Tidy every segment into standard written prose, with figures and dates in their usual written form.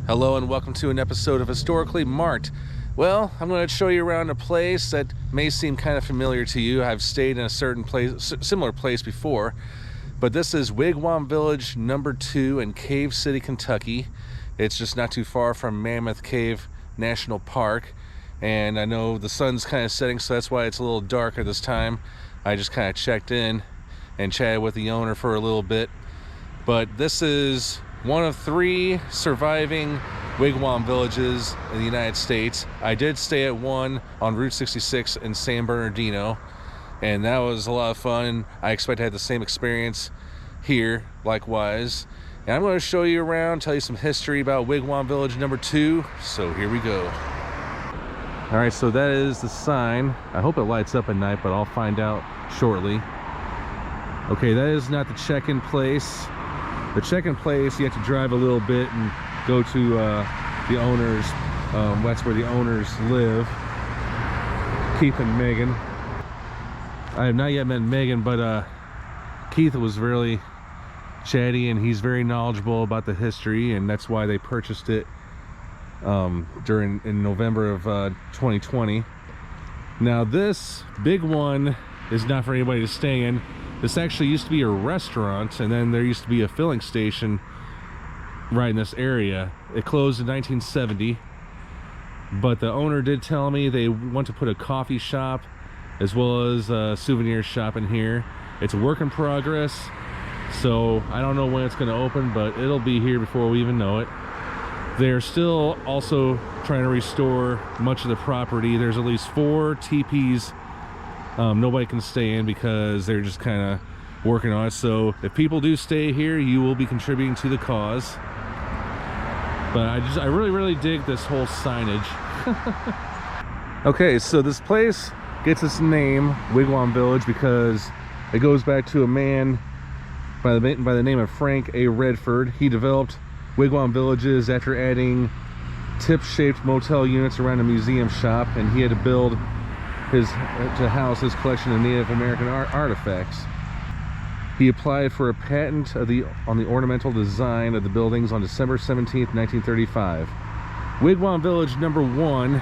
Hello and welcome to an episode of Historically Marked. Well, I'm going to show you around a place that may seem kind of familiar to you. I've stayed in a certain place, similar place before, but this is Wigwam Village No. 2 in Cave City, Kentucky. It's just not too far from Mammoth Cave National Park, and I know the sun's kind of setting, so that's why it's a little darker this time. I just kind of checked in and chatted with the owner for a little bit, but this is one of 3 surviving wigwam villages in the United States. I did stay at one on Route 66 in San Bernardino, and that was a lot of fun. I expect to have the same experience here, likewise. And I'm going to show you around, tell you some history about Wigwam Village No. 2, so here we go. Alright, so that is the sign. I hope it lights up at night, but I'll find out shortly. Okay, that is not the check-in place. The check-in place, you have to drive a little bit and go to the owners. That's where the owners live, Keith and Megan. I have not yet met Megan, but Keith was really chatty and he's very knowledgeable about the history, and that's why they purchased it in November of 2020. Now this big one is not for anybody to stay in. This actually used to be a restaurant, and then there used to be a filling station right in this area. It closed in 1970, but the owner did tell me they want to put a coffee shop as well as a souvenir shop in here. It's a work in progress, so I don't know when it's going to open, but it'll be here before we even know it. They're still also trying to restore much of the property. There's at least 4 teepees nobody can stay in because they're just kind of working on it. So if people do stay here, you will be contributing to the cause. But I really dig this whole signage. Okay, so this place gets its name, Wigwam Village, because it goes back to a man by the name of Frank A. Redford. He developed wigwam villages after adding tip-shaped motel units around a museum shop, and he had to build to house his collection of Native American artifacts. He applied for a patent on the ornamental design of the buildings on December 17th, 1935. Wigwam Village No. 1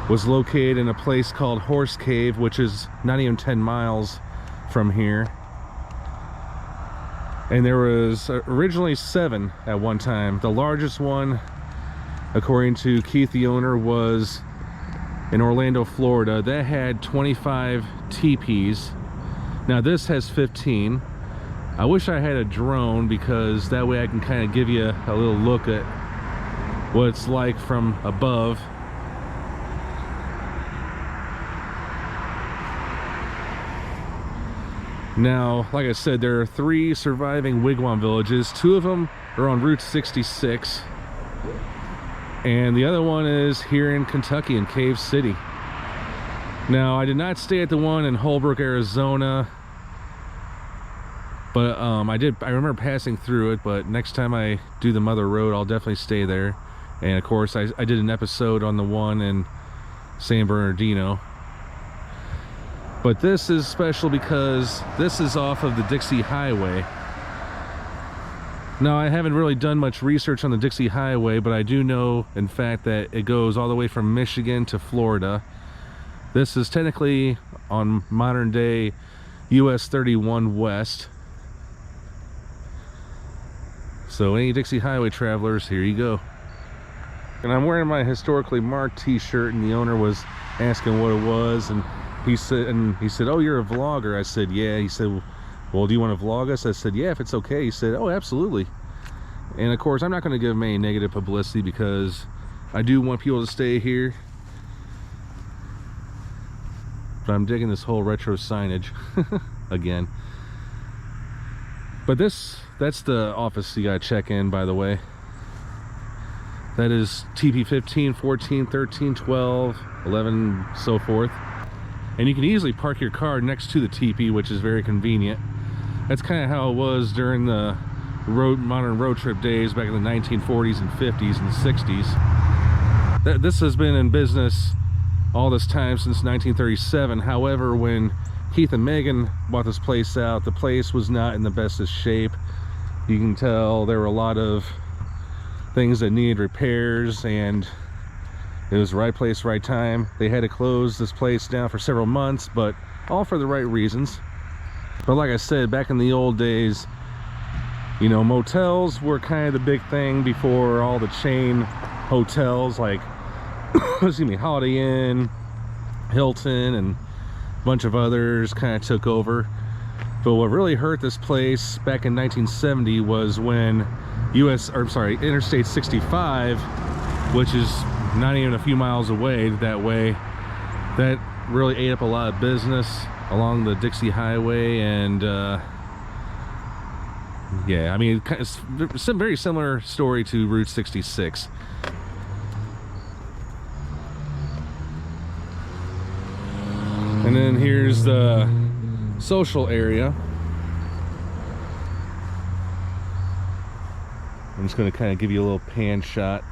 was located in a place called Horse Cave, which is not even 10 miles from here. And there was originally 7 at one time. The largest one, according to Keith, the owner, was in Orlando, Florida. That had 25 teepees. Now this has 15. I wish I had a drone, because that way I can kind of give you a little look at what it's like from above. Now, like I said, there are 3 surviving wigwam villages. 2 of them are on Route 66. And the other one is here in Kentucky, in Cave City. Now, I did not stay at the one in Holbrook, Arizona, but I remember passing through it. But next time I do the Mother Road, I'll definitely stay there. And of course, I did an episode on the one in San Bernardino. But this is special because this is off of the Dixie Highway. Now, I haven't really done much research on the Dixie Highway, but I do know, in fact, that it goes all the way from Michigan to Florida. This is technically on modern-day US 31 West. So any Dixie Highway travelers, here you go. And I'm wearing my historically marked t-shirt, and the owner was asking what it was, and he said, "Oh, you're a vlogger." I said, "Yeah." He said, "Well, do you want to vlog us?" I said, "Yeah, if it's okay." He said, "Oh, absolutely." And of course, I'm not going to give him any negative publicity, because I do want people to stay here. But I'm digging this whole retro signage again. But that's the office you gotta check in, by the way. That is TP 15, 14, 13, 12, 11, so forth. And you can easily park your car next to the teepee, which is very convenient. That's kind of how it was during the modern road trip days back in the 1940s and 50s and 60s. This has been in business all this time since 1937. However, when Keith and Megan bought this place out, the place was not in the bestest shape. You can tell there were a lot of things that needed repairs, and it was the right place, right time. They had to close this place down for several months, but all for the right reasons. But like I said, back in the old days, you know, motels were kind of the big thing before all the chain hotels like excuse me, Holiday Inn, Hilton, and a bunch of others kind of took over. But what really hurt this place back in 1970 was when Interstate 65, which is not even a few miles away that way, that really ate up a lot of business along the Dixie Highway. And yeah, I mean, it's some very similar story to Route 66. And then here's the social area. I'm just going to kind of give you a little pan shot.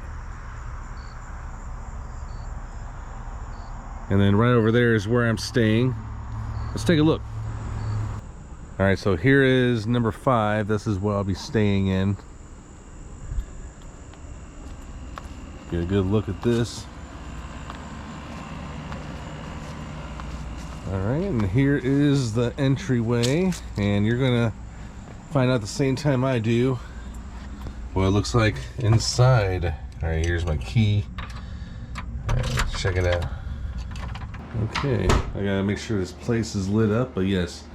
And then right over there is where I'm staying. Let's take a look. All right, so here is number 5. This is what I'll be staying in. Get a good look at this. All right, and here is the entryway, and you're gonna find out the same time I do what it looks like inside. All right, here's my key. All right, let's check it out. Okay, I gotta make sure this place is lit up, but yes,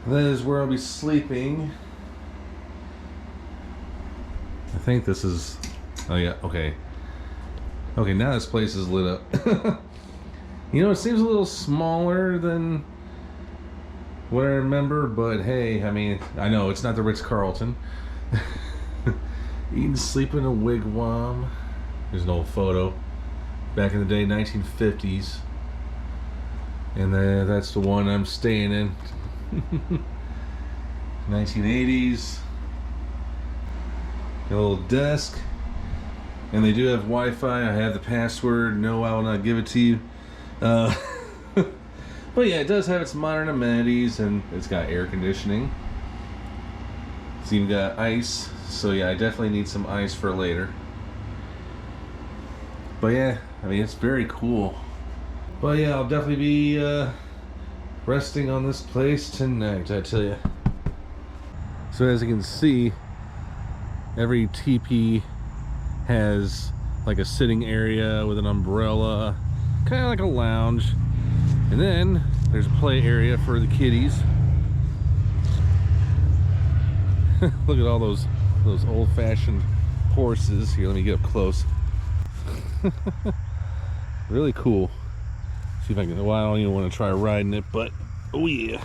that is where I'll be sleeping. I think this is, oh yeah, okay. Okay, now this place is lit up. You know, it seems a little smaller than what I remember, but hey, I mean, I know it's not the Ritz-Carlton. You can sleep in a wigwam. There's an old photo. Back in the day, 1950s. And then that's the one I'm staying in. 1980s. Got a little desk. And they do have Wi-Fi. I have the password. No, I will not give it to you. But yeah, it does have its modern amenities, and it's got air conditioning. It's even got ice, so yeah, I definitely need some ice for later. But yeah, I mean, it's very cool. But yeah, I'll definitely be resting on this place tonight, I tell you. So as you can see, every teepee has like a sitting area with an umbrella, kind of like a lounge, and then there's a play area for the kiddies. Look at all those old-fashioned horses. Here, let me get up close. Really cool. See if I can. Well, I don't even want to try riding it, but oh yeah.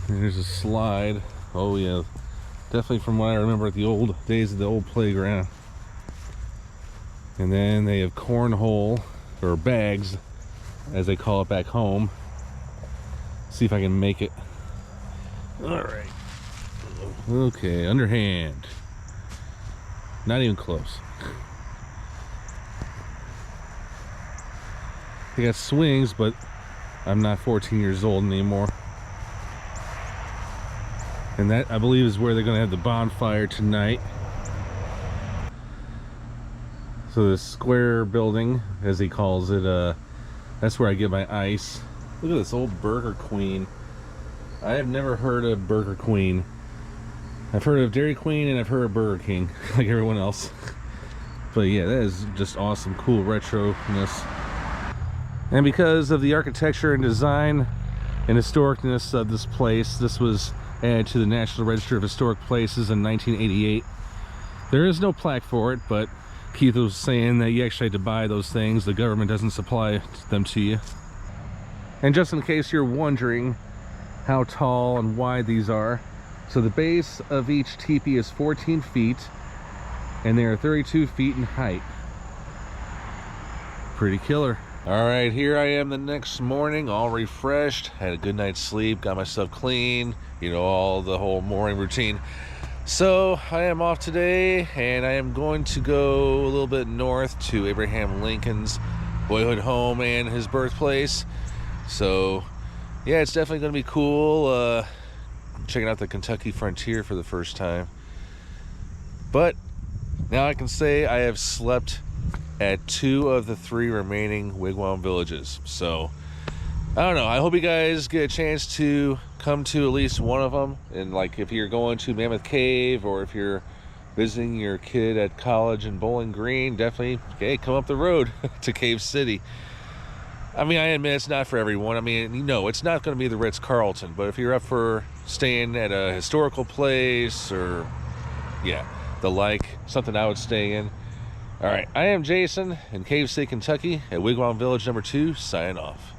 And there's a slide. Oh yeah, definitely from what I remember at the old days of the old playground. And then they have cornhole, or bags, as they call it back home. See if I can make it. All right. Okay, underhand. Not even close. They got swings, but I'm not 14 years old anymore. And that, I believe, is where they're going to have the bonfire tonight. So this square building, as he calls it, that's where I get my ice. Look at this old Burger Queen. I have never heard of Burger Queen. I've heard of Dairy Queen and I've heard of Burger King, like everyone else. But yeah, that is just awesome, cool retro-ness. And because of the architecture and design and historicness of this place, this was added to the National Register of Historic Places in 1988. There is no plaque for it, but Keith was saying that you actually had to buy those things. The government doesn't supply them to you. And just in case you're wondering how tall and wide these are, so the base of each teepee is 14 feet, and they are 32 feet in height. Pretty killer. All right, here I am the next morning, all refreshed, had a good night's sleep, got myself clean, you know, the whole morning routine. So I am off today, and I am going to go a little bit north to Abraham Lincoln's boyhood home and his birthplace. So yeah, it's definitely going to be cool. checking out the Kentucky frontier for the first time. But now I can say I have slept at 2 of the 3 remaining wigwam villages. So I don't know, I hope you guys get a chance to come to at least one of them. And like if you're going to Mammoth Cave, or if you're visiting your kid at college in Bowling Green, definitely, okay, come up the road to Cave City. I mean, I admit it's not for everyone. I mean, you know, it's not going to be the Ritz-Carlton, but if you're up for staying at a historical place, or yeah, the like, something I would stay in. All right, I am Jason in Cave City, Kentucky at Wigwam Village No. 2, signing off.